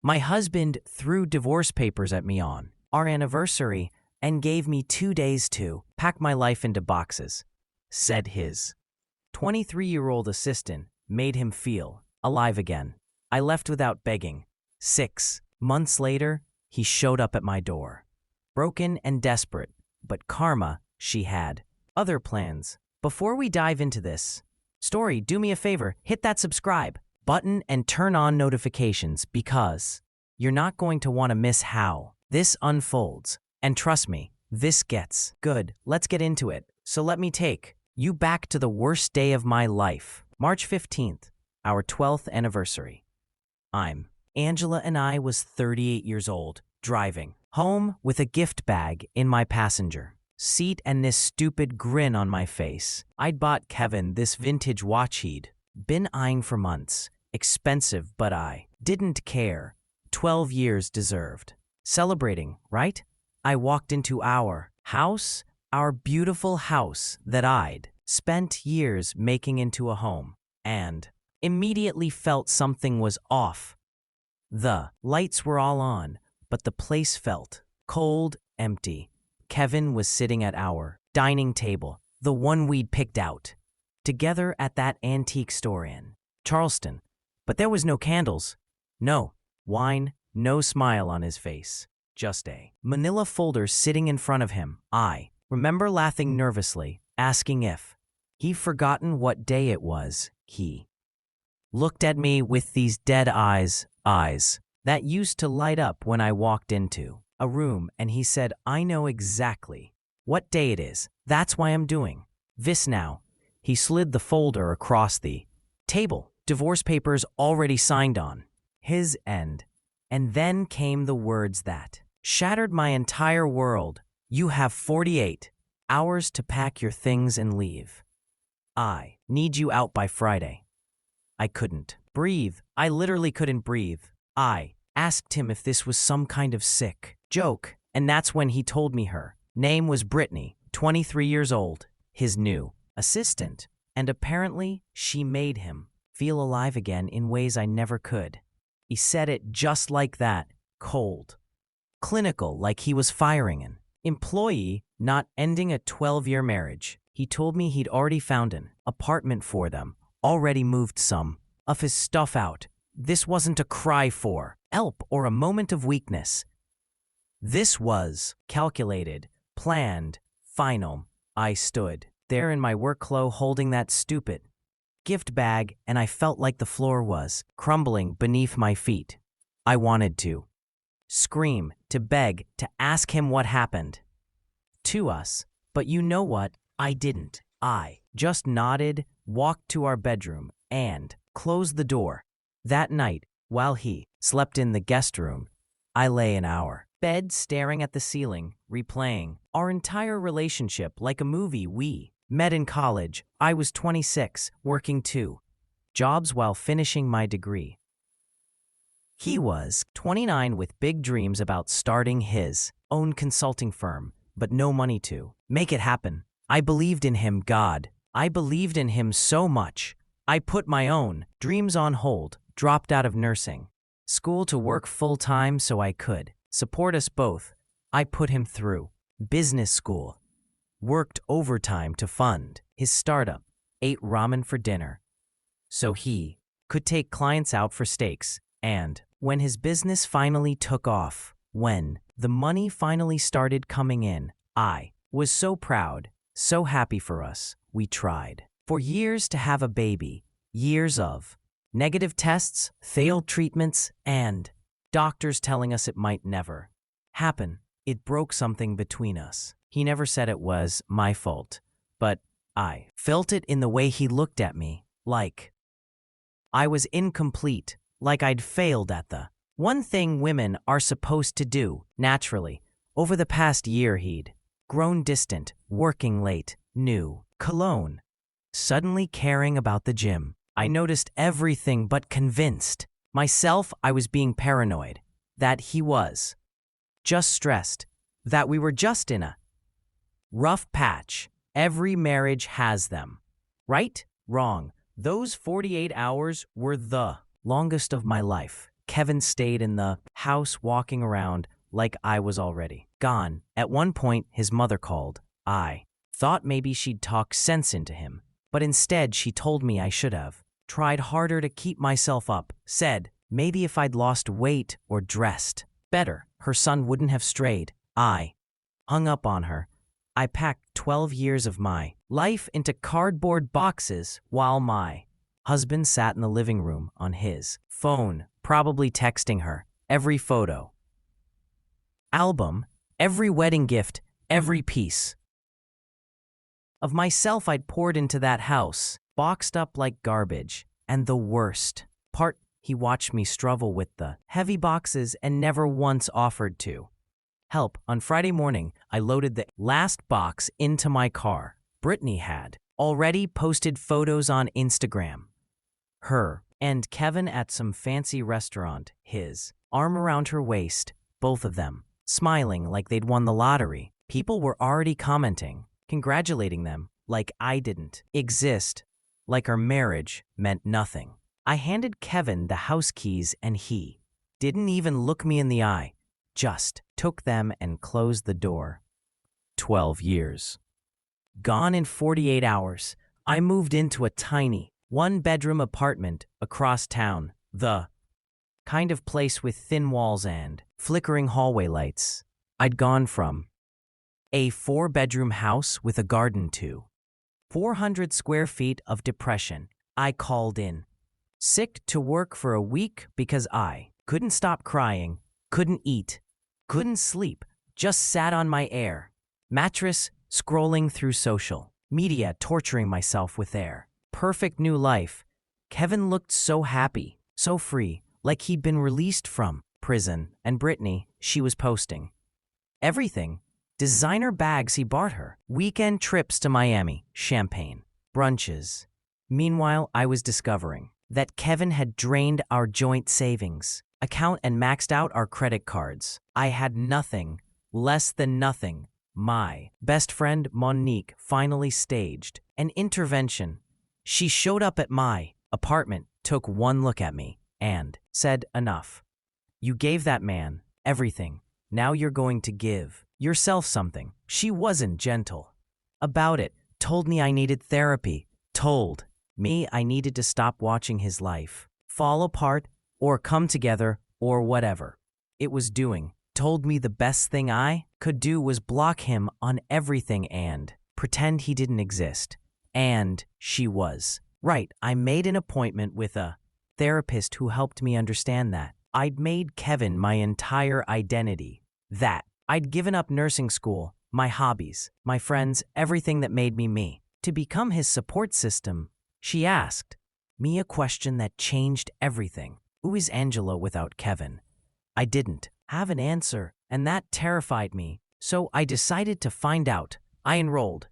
My husband threw divorce papers at me on our anniversary and gave me 2 days to pack my life into boxes, said his 23-year-old assistant made him feel alive again. I left without begging. 6 months later, he showed up at my door. Broken and desperate, but karma, she had other plans. Before we dive into this story, do me a favor, hit that subscribe button and turn on notifications because you're not going to want to miss how this unfolds. And trust me, this gets good. Let's get into it. So let me take you back to the worst day of my life. March 15th, our 12th anniversary. Angela and I was 38 years old, driving home with a gift bag in my passenger seat and this stupid grin on my face. I'd bought Kevin this vintage watch he'd been eyeing for months. Expensive, but I didn't care. 12 years deserved. Celebrating, right? I walked into our house, our beautiful house that I'd spent years making into a home, and immediately felt something was off. The lights were all on, but the place felt cold, empty. Kevin was sitting at our dining table, the one we'd picked out together at that antique store in Charleston. But there was no candles, no wine, no smile on his face. Just a manila folder sitting in front of him. I remember laughing nervously, asking if he'd forgotten what day it was. He looked at me with these dead eyes that used to light up when I walked into a room, and he said, I know exactly what day it is. That's why I'm doing this now. He slid the folder across the table, divorce papers already signed on his end. And then came the words that shattered my entire world. You have 48 hours to pack your things and leave. I need you out by Friday. I couldn't breathe. I literally couldn't breathe. I asked him if this was some kind of sick joke, and that's when he told me her name was Brittany, 23 years old, his new assistant, and apparently she made him feel alive again in ways I never could. He said it just like that, cold, clinical, like he was firing an employee, not ending a 12-year marriage. He told me he'd already found an apartment for them, already moved some of his stuff out. This wasn't a cry for help or a moment of weakness. This was calculated, planned, final. I stood there in my work clothes holding that stupid gift bag, and I felt like the floor was crumbling beneath my feet. I wanted to scream, to beg, to ask him what happened to us, but you know what? I didn't. I just nodded, walked to our bedroom, and closed the door. That night, while he slept in the guest room, I lay in our bed staring at the ceiling, replaying our entire relationship like a movie. We met in college. I was 26, working 2 jobs while finishing my degree. He was 29 with big dreams about starting his own consulting firm, but no money to make it happen. I believed in him, God. I believed in him so much. I put my own dreams on hold, dropped out of nursing school to work full-time so I could support us both. I put him through business school, worked overtime to fund his startup, ate ramen for dinner so he could take clients out for steaks. And when his business finally took off, when the money finally started coming in, I was so proud, so happy for us. We tried for years to have a baby, years of negative tests, failed treatments, and doctors telling us it might never happen. It broke something between us. He never said it was my fault, but I felt it in the way he looked at me, like I was incomplete, like I'd failed at the one thing women are supposed to do naturally. Over the past year, he'd grown distant, working late, new cologne, suddenly caring about the gym. I noticed everything but convinced myself I was being paranoid, that he was just stressed, that we were just in a rough patch. Every marriage has them. Right? Wrong. Those 48 hours were the longest of my life. Kevin stayed in the house walking around like I was already gone. At one point, his mother called. I thought maybe she'd talk sense into him, but instead she told me I should have tried harder to keep myself up, said maybe if I'd lost weight or dressed better, her son wouldn't have strayed. I hung up on her. I packed 12 years of my life into cardboard boxes while my husband sat in the living room on his phone, probably texting her every photo, album, every wedding gift, every piece of myself I'd poured into that house, boxed up like garbage. And the worst part, he watched me struggle with the heavy boxes and never once offered to help. On Friday morning, I loaded the last box into my car. Brittany had already posted photos on Instagram. Her and Kevin at some fancy restaurant, his arm around her waist, both of them smiling like they'd won the lottery. People were already commenting, congratulating them like I didn't exist, like our marriage meant nothing. I handed Kevin the house keys and he didn't even look me in the eye, just took them and closed the door. 12 years. Gone in 48 hours. I moved into a tiny, one-bedroom apartment across town, the kind of place with thin walls and flickering hallway lights. I'd gone from a 4-bedroom house with a garden to 400 square feet of depression. I called in sick to work for a week because I couldn't stop crying, couldn't eat, couldn't sleep, just sat on my air mattress, scrolling through social media, torturing myself with their perfect new life. Kevin looked so happy, so free, like he'd been released from prison, and Brittany, she was posting everything. Designer bags he bought her, weekend trips to Miami, champagne, brunches. Meanwhile, I was discovering that Kevin had drained our joint savings account and maxed out our credit cards. I had nothing, less than nothing. My best friend, Monique, finally staged an intervention. She showed up at my apartment, took one look at me, and said, "Enough. You gave that man everything. Now you're going to give yourself something." She wasn't gentle about it, told me I needed therapy, told me I needed to stop watching his life fall apart or come together or whatever it was doing. Told me the best thing I could do was block him on everything and pretend he didn't exist. And she was right. I made an appointment with a therapist who helped me understand that I'd made Kevin my entire identity, that I'd given up nursing school, my hobbies, my friends, everything that made me me, to become his support system. She asked me a question that changed everything. Who is Angela without Kevin? I didn't have an answer, and that terrified me, so I decided to find out. I enrolled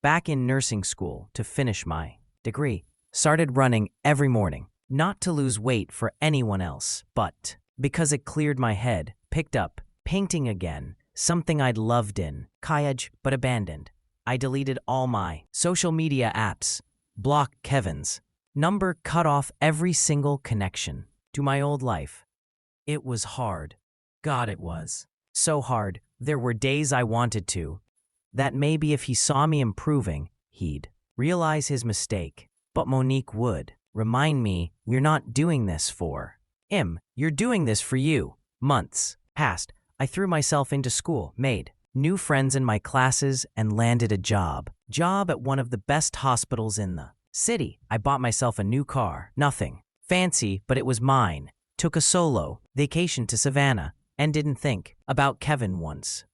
back in nursing school to finish my degree, started running every morning, not to lose weight for anyone else, but because it cleared my head, picked up painting again, something I'd loved in college but abandoned. I deleted all my social media apps, blocked Kevin's number, cut off every single connection to my old life. It was hard. God, it was so hard. There were days I wanted to, that maybe if he saw me improving, he'd realize his mistake. But Monique would remind me, "You're not doing this for him. You're doing this for you." Months passed. I threw myself into school, made new friends in my classes, and landed a job at one of the best hospitals in the city. I bought myself a new car. Nothing fancy, but it was mine. Took a solo vacation to Savannah and didn't think about Kevin once.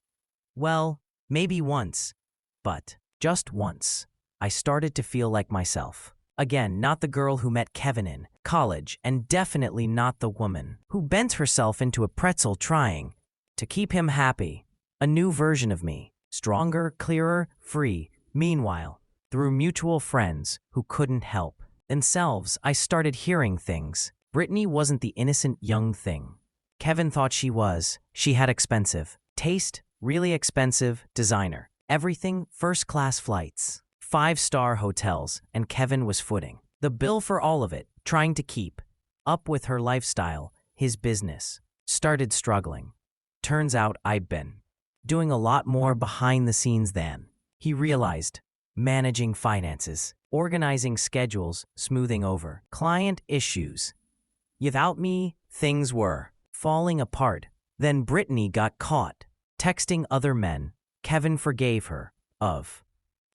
Well, maybe once, but just once. I started to feel like myself. Again, not the girl who met Kevin in college, and definitely not the woman who bent herself into a pretzel trying to keep him happy. A new version of me, stronger, clearer, free. Meanwhile, through mutual friends who couldn't help themselves, I started hearing things. Brittany wasn't the innocent young thing Kevin thought she was. She had expensive taste, really expensive designer, everything, first-class flights, 5-star hotels, and Kevin was footing the bill for all of it, trying to keep up with her lifestyle. his business started struggling. Turns out I'd been doing a lot more behind the scenes than he realized. Managing finances, organizing schedules, smoothing over client issues. Without me, things were falling apart. Then Brittany got caught texting other men. Kevin forgave her, of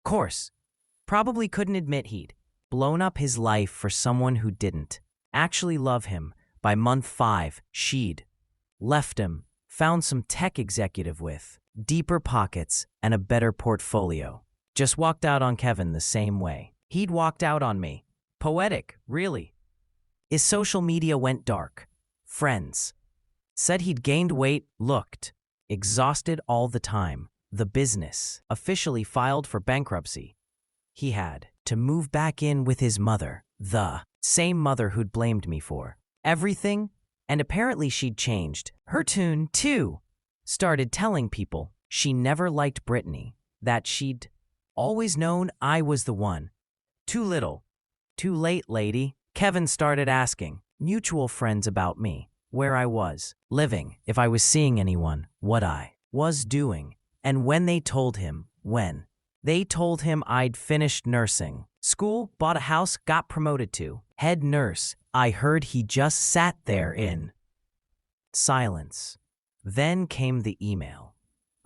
course. Probably couldn't admit he'd blown up his life for someone who didn't actually love him. By month 5, she'd left him, found some tech executive with deeper pockets and a better portfolio. Just walked out on Kevin the same way he'd walked out on me. Poetic, really. His social media went dark. Friends said he'd gained weight, looked exhausted all the time. The business officially filed for bankruptcy. He had to move back in with his mother, the same mother who'd blamed me for everything, and apparently she'd changed her tune too. Started telling people she never liked Brittany, that she'd always known I was the one. Too little, too late, lady. Kevin started asking mutual friends about me, where I was living, if I was seeing anyone, what I was doing, and when they told him I'd finished nursing school, bought a house, got promoted to head nurse, I heard he just sat there in silence. Then came the email.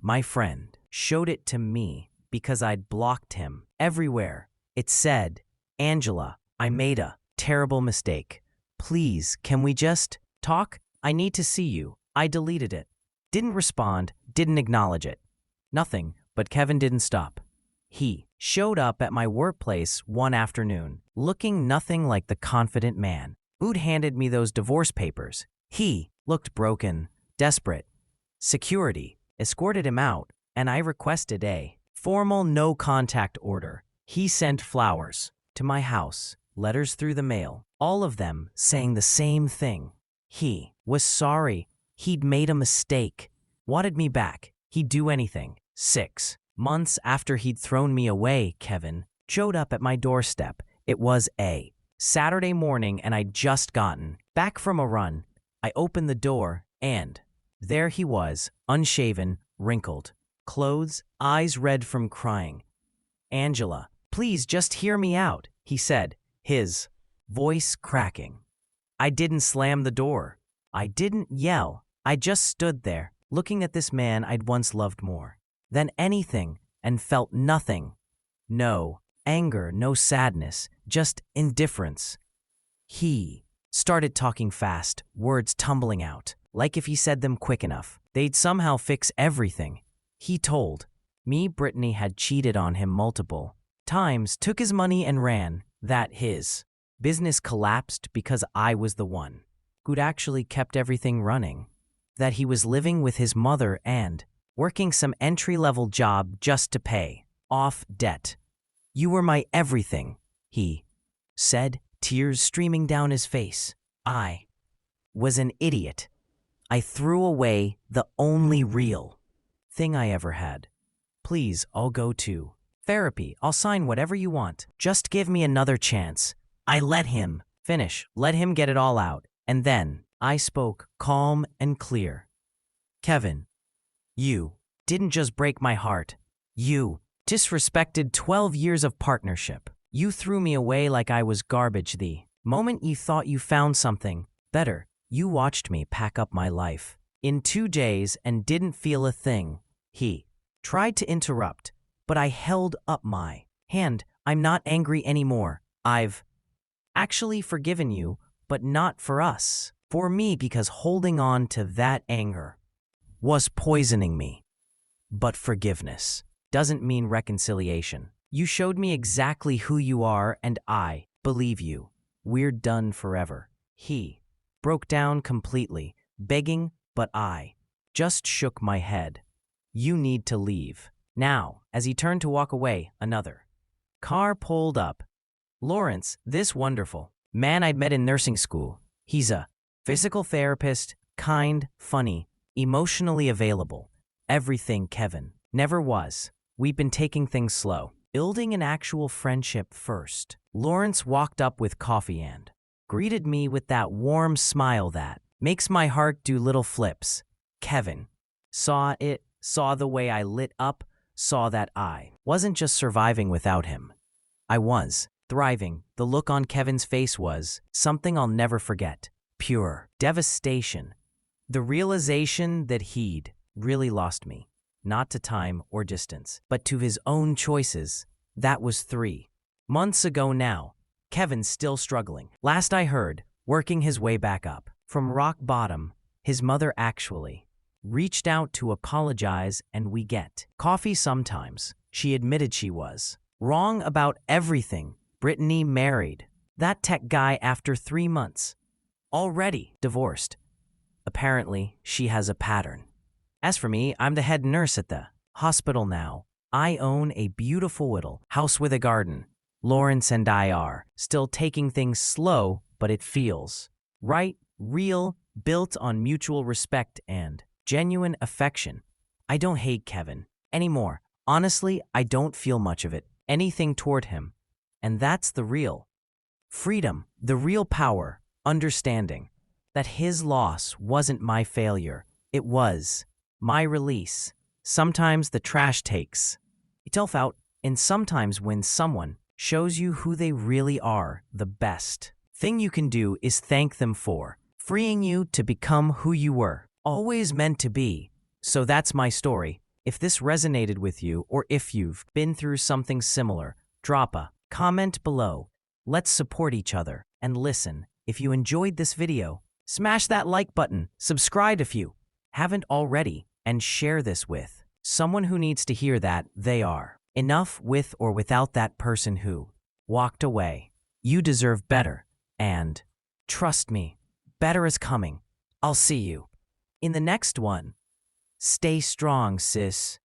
My friend showed it to me because I'd blocked him everywhere. It said, Angela, I made a terrible mistake. Please, can we just talk? I need to see you. I deleted it. Didn't respond, didn't acknowledge it. Nothing, but Kevin didn't stop. He showed up at my workplace one afternoon, looking nothing like the confident man who'd handed me those divorce papers. He looked broken, desperate. Security escorted him out, and I requested a formal no-contact order. He sent flowers to my house, letters through the mail, all of them saying the same thing. He was sorry. He'd made a mistake. Wanted me back. He'd do anything. 6 months after he'd thrown me away, Kevin showed up at my doorstep. It was a Saturday morning, and I'd just gotten back from a run. I opened the door, and there he was, unshaven, wrinkled, clothes, eyes red from crying. Angela, please just hear me out, he said, his voice cracking. I didn't slam the door. I didn't yell. I just stood there, looking at this man I'd once loved more than anything, and felt nothing. No anger, no sadness, just indifference. He started talking fast, words tumbling out, like if he said them quick enough, they'd somehow fix everything. He told me Brittany had cheated on him multiple times, took his money and ran, that his business collapsed because I was the one who'd actually kept everything running, that he was living with his mother and working some entry-level job just to pay off debt. You were my everything, he said, tears streaming down his face. I was an idiot. I threw away the only real thing I ever had. Please, I'll go to therapy. I'll sign whatever you want. Just give me another chance. I let him finish, let him get it all out, and then I spoke calm and clear. Kevin, you didn't just break my heart. You disrespected 12 years of partnership. You threw me away like I was garbage the moment you thought you found something better. You watched me pack up my life in 2 days and didn't feel a thing. He tried to interrupt, but I held up my hand. I'm not angry anymore. I've actually forgiven you, but not for us. For me, because holding on to that anger was poisoning me. But forgiveness doesn't mean reconciliation. You showed me exactly who you are, and I believe you. We're done forever. He broke down completely, begging, but I just shook my head. You need to leave. Now, as he turned to walk away, another car pulled up. Lawrence, this wonderful man I'd met in nursing school. He's a physical therapist, kind, funny, emotionally available. Everything Kevin never was. We've been taking things slow, building an actual friendship first. Lawrence walked up with coffee and greeted me with that warm smile that Makes my heart do little flips. Kevin. Saw it, saw the way I lit up, saw that I wasn't just surviving without him. I was thriving. The look on Kevin's face was something I'll never forget. Pure devastation. The realization that he'd really lost me. Not to time or distance, but to his own choices. That was 3 months ago now. Kevin's still struggling. Last I heard, working his way back up. From rock bottom, his mother actually reached out to apologize and we get coffee sometimes. She admitted she was wrong about everything. Brittany married that tech guy after 3 months. Already divorced. Apparently, she has a pattern. As for me, I'm the head nurse at the hospital now. I own a beautiful little house with a garden. Lawrence and I are still taking things slow, but it feels right, real, built on mutual respect and genuine affection. I don't hate Kevin anymore. Honestly, I don't feel much of it, anything toward him. And that's the real freedom, the real power, understanding that his loss wasn't my failure. It was my release. Sometimes the trash takes itself out, and sometimes when someone shows you who they really are, the best thing you can do is thank them for freeing you to become who you were always meant to be. So that's my story. If this resonated with you, or if you've been through something similar, drop a comment below. Let's support each other. And listen, if you enjoyed this video, smash that like button, subscribe if you haven't already, and share this with someone who needs to hear that they are enough with or without that person who walked away. You deserve better, and trust me, better is coming. I'll see you in the next one. Stay strong, sis.